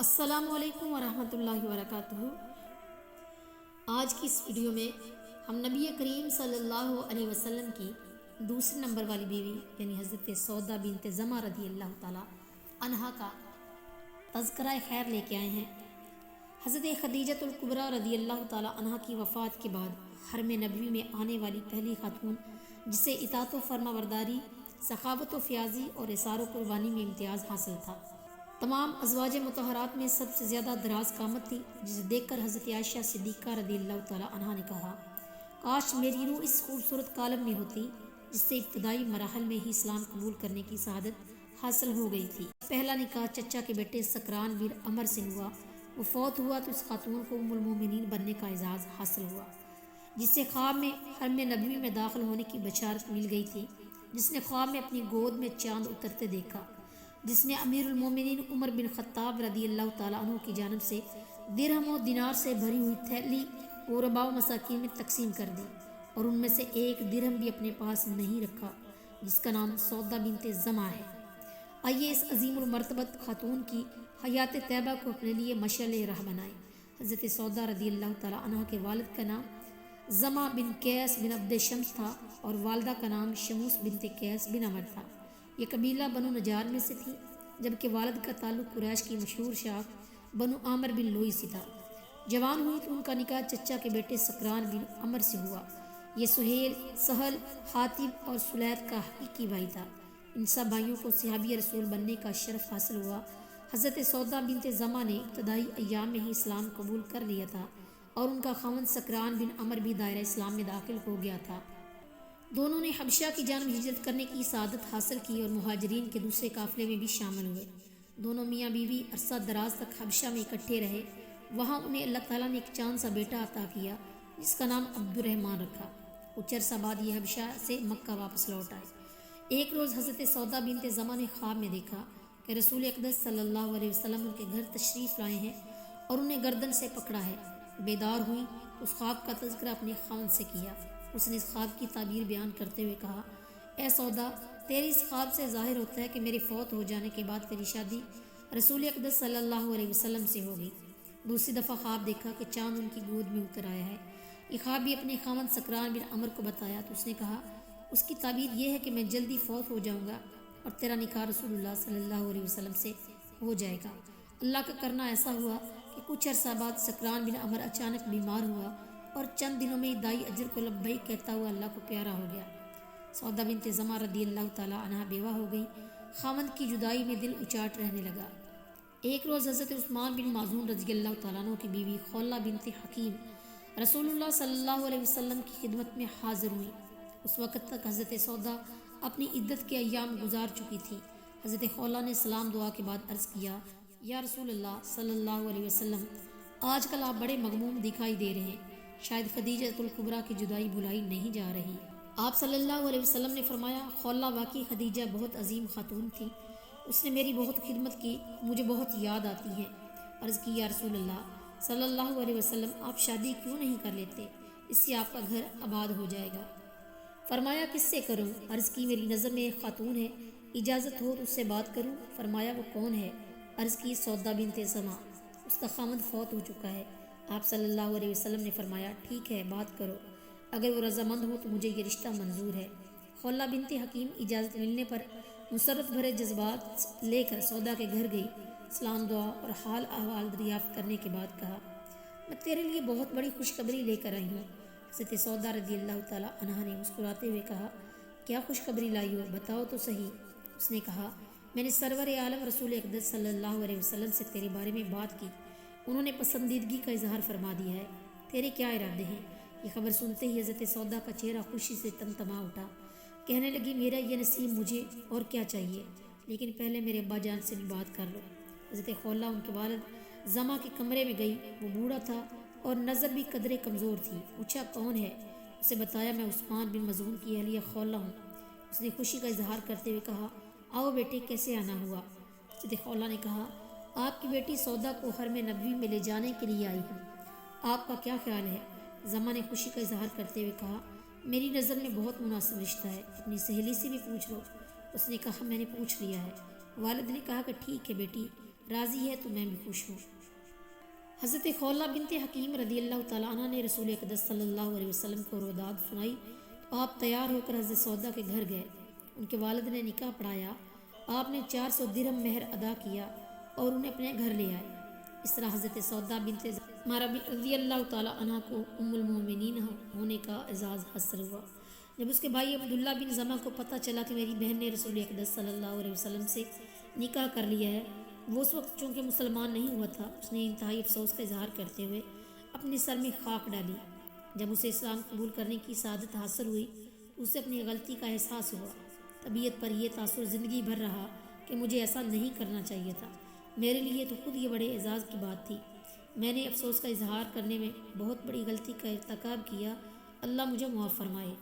السلام علیکم ورحمۃ اللہ وبرکاتہ۔ آج کی اس ویڈیو میں ہم نبی کریم صلی اللہ علیہ وسلم کی دوسرے نمبر والی بیوی یعنی حضرت سودا بنت زمعہ رضی اللہ تعالیٰ عنہا کا تذکرہ خیر لے کے آئے ہیں۔ حضرت خدیجۃ الکبریٰ رضی اللہ تعالیٰ عنہا کی وفات کے بعد حرم نبوی میں آنے والی پہلی خاتون جسے اطاعت و فرما برداری، سخاوت و فیاضی اور اثار و قربانی میں امتیاز حاصل تھا۔ تمام ازواج مطہرات میں سب سے زیادہ دراز قامت تھی، جسے دیکھ کر حضرت عائشہ صدیقہ رضی اللہ تعالیٰ عنہا نے کہا، کاش میری روح اس خوبصورت کالم میں ہوتی جس سے ابتدائی مراحل میں ہی اسلام قبول کرنے کی سعادت حاصل ہو گئی تھی۔ پہلا نکاح چچا کے بیٹے سکران بن عمر سے ہوا۔ وہ فوت ہوا تو اس خاتون کو ام المومنین بننے کا اعزاز حاصل ہوا، جس سے خواب میں حرم نبوی میں داخل ہونے کی بشارت مل گئی تھی، جس نے خواب میں اپنی گود میں چاند اترتے دیکھا، جس نے امیر المومنین عمر بن خطاب رضی اللہ تعالیٰ عنہ کی جانب سے درہم و دینار سے بھری ہوئی تھیلی غرباء و مساکین میں تقسیم کر دی، اور ان میں سے ایک درہم بھی اپنے پاس نہیں رکھا، جس کا نام سودا بنت زمعہ ہے۔ آئیے اس عظیم المرتبت خاتون کی حیات طیبہ کو اپنے لیے مشعل راہ بنائیں۔ حضرت سودا رضی اللہ تعالیٰ عنہ کے والد کا نام زمعہ بن قیس بن عبد شمس تھا اور والدہ کا نام شموس بنت قیس بن عمر تھا۔ یہ قبیلہ بنو نجار میں سے تھی، جبکہ والد کا تعلق قریش کی مشہور شاخ بنو عامر بن لوئی سے تھا۔ جوان ہوئی تو ان کا نکاح چچا کے بیٹے سکران بن عمر سے ہوا۔ یہ سہیل، سہل، حاتب اور سلیط کا حقیقی بھائی تھا۔ ان سب بھائیوں کو صحابی رسول بننے کا شرف حاصل ہوا۔ حضرت سودا بنت زمعہ نے ابتدائی ایام میں ہی اسلام قبول کر لیا تھا، اور ان کا خاوند سکران بن عمر بھی دائرہ اسلام میں داخل ہو گیا تھا۔ دونوں نے حبشہ کی جانب ہجرت کرنے کی سعادت حاصل کی اور مہاجرین کے دوسرے قافلے میں بھی شامل ہوئے۔ دونوں میاں بیوی عرصہ دراز تک حبشہ میں اکٹھے رہے۔ وہاں انہیں اللہ تعالیٰ نے ایک چاند سا بیٹا عطا کیا جس کا نام عبد الرحمن رکھا۔ کچھ عرصہ بعد یہ حبشہ سے مکہ واپس لوٹ آئے۔ ایک روز حضرت سودا بنت زمعہ نے خواب میں دیکھا کہ رسول اقدس صلی اللہ علیہ وسلم ان کے گھر تشریف لائے ہیں اور انہیں گردن سے پکڑا ہے۔ بیدار ہوئی، اس خواب کا تذکرہ اپنے خاوند سے کیا۔ اس نے اس خواب کی تعبیر بیان کرتے ہوئے کہا، اے سودا، تیری اس خواب سے ظاہر ہوتا ہے کہ میرے فوت ہو جانے کے بعد تیری شادی رسول اقدس صلی اللہ علیہ وسلم سے ہوگی۔ دوسری دفعہ خواب دیکھا کہ چاند ان کی گود میں اتر آیا ہے۔ یہ خواب بھی اپنے خاوند سکران بن عمر کو بتایا تو اس نے کہا، اس کی تعبیر یہ ہے کہ میں جلدی فوت ہو جاؤں گا اور تیرا نکاح رسول اللہ صلی اللہ علیہ وسلم سے ہو جائے گا۔ اللہ کا کرنا ایسا ہوا کہ کچھ عرصہ بعد سکران بن عمر اچانک بیمار ہوا اور چند دنوں میں دائی اجر کو لبیک کہتا ہوا اللہ کو پیارا ہو گیا۔ سودا بنت زمعہ رضی اللہ تعالیٰ عنہا بیوہ ہو گئی۔ خاوند کی جدائی میں دل اچاٹ رہنے لگا۔ ایک روز حضرت عثمان بن ماذون رضی اللہ تعالیٰ عنہ کی بیوی خولہ بنت حکیم رسول اللہ صلی اللہ علیہ وسلم کی خدمت میں حاضر ہوئی۔ اس وقت تک حضرت سودا اپنی عدت کے ایام گزار چکی تھی۔ حضرت خولہ نے سلام دعا کے بعد عرض کیا، یا رسول اللہ صلی اللہ علیہ وسلم، آج کل آپ بڑے مغموم دکھائی دے رہے ہیں، شاید خدیجۃ الکبریٰ کی جدائی بھلائی نہیں جا رہی۔ آپ صلی اللہ علیہ وسلم نے فرمایا، خولہ واقعی خدیجہ بہت عظیم خاتون تھی، اس نے میری بہت خدمت کی، مجھے بہت یاد آتی ہے۔ عرض کی، یا رسول اللہ صلی اللہ علیہ وسلم، آپ شادی کیوں نہیں کر لیتے؟ اس سے آپ کا گھر آباد ہو جائے گا۔ فرمایا، کس سے کروں؟ عرض کی، میری نظر میں ایک خاتون ہے، اجازت ہو تو اس سے بات کروں؟ فرمایا، وہ کون ہے؟ عرض کی، سودا بنت زمعہ، اس کا خاوند فوت ہو چکا ہے۔ آپ صلی اللہ علیہ وسلم نے فرمایا، ٹھیک ہے، بات کرو، اگر وہ رضامند ہو تو مجھے یہ رشتہ منظور ہے۔ خولہ بنت حکیم اجازت ملنے پر مسرت بھرے جذبات لے کر سودا کے گھر گئی۔ سلام دعا اور حال احوال دریافت کرنے کے بعد کہا، میں تیرے لیے بہت بڑی خوشخبری لے کر آئی ہوں۔ حضرت سودا رضی اللہ تعالیٰ عنہا نے مسکراتے ہوئے کہا، کیا خوشخبری لائی ہو، بتاؤ تو صحیح۔ اس نے کہا، میں نے سرور عالم رسول اقدس صلی اللہ علیہ وسلم سے تیرے بارے میں بات کی، انہوں نے پسندیدگی کا اظہار فرما دیا ہے، تیرے کیا ارادے ہیں؟ یہ خبر سنتے ہی حضرت سودا کا چہرہ خوشی سے تمتما اٹھا۔ کہنے لگی، میرا یہ نصیب مجھے اور کیا چاہیے، لیکن پہلے میرے ابا جان سے بھی بات کر لو۔ حضرت خولہ ان کے والد زمعہ کے کمرے میں گئی۔ وہ بوڑھا تھا اور نظر بھی قدرے کمزور تھی۔ پوچھا، کون ہے؟ اسے بتایا، میں عثمان بن مظعون کی اہلیہ خولہ ہوں۔ اس نے خوشی کا اظہار کرتے ہوئے کہا، آؤ بیٹے، کیسے آنا ہوا؟ حضرت خولہ نے کہا، آپ کی بیٹی سودا کو حرم نبوی میں لے جانے کے لیے آئی ہوں، آپ کا کیا خیال ہے؟ زمعہ نے خوشی کا اظہار کرتے ہوئے کہا، میری نظر میں بہت مناسب رشتہ ہے، اپنی سہیلی سے بھی پوچھ لو۔ اس نے کہا، میں نے پوچھ لیا ہے۔ والد نے کہا کہ ٹھیک ہے بیٹی، راضی ہے تو میں بھی خوش ہوں۔ حضرت خولہ بنت حکیم رضی اللہ تعالیٰ عنہ نے رسول اقدس صلی اللہ علیہ وسلم کو روداد سنائی تو آپ تیار ہو کر حضرت سودا کے گھر گئے۔ ان کے والد نے نکاح پڑھایا، آپ نے 400 درہم مہر ادا کیا اور انہیں اپنے گھر لے آئے۔ اس طرح حضرت سودا بنت زمارہ رضی اللہ تعالیٰ عنہ کو ام المومنین ہونے کا اعزاز حاصل ہوا۔ جب اس کے بھائی عبداللہ بن زمہ کو پتہ چلا کہ میری بہن نے رسول اقدس صلی اللہ علیہ وسلم سے نکاح کر لیا ہے، وہ اس وقت چونکہ مسلمان نہیں ہوا تھا، اس نے انتہائی افسوس کا اظہار کرتے ہوئے اپنے سر میں خاک ڈالی۔ جب اسے اسلام قبول کرنے کی سعادت حاصل ہوئی، اسے اپنی غلطی کا احساس ہوا۔ طبیعت پر یہ تاثر زندگی بھر رہا کہ مجھے ایسا نہیں کرنا چاہیے تھا، میرے لیے تو خود یہ بڑے اعزاز کی بات تھی، میں نے افسوس کا اظہار کرنے میں بہت بڑی غلطی کا ارتکاب کیا، اللہ مجھے معاف فرمائے۔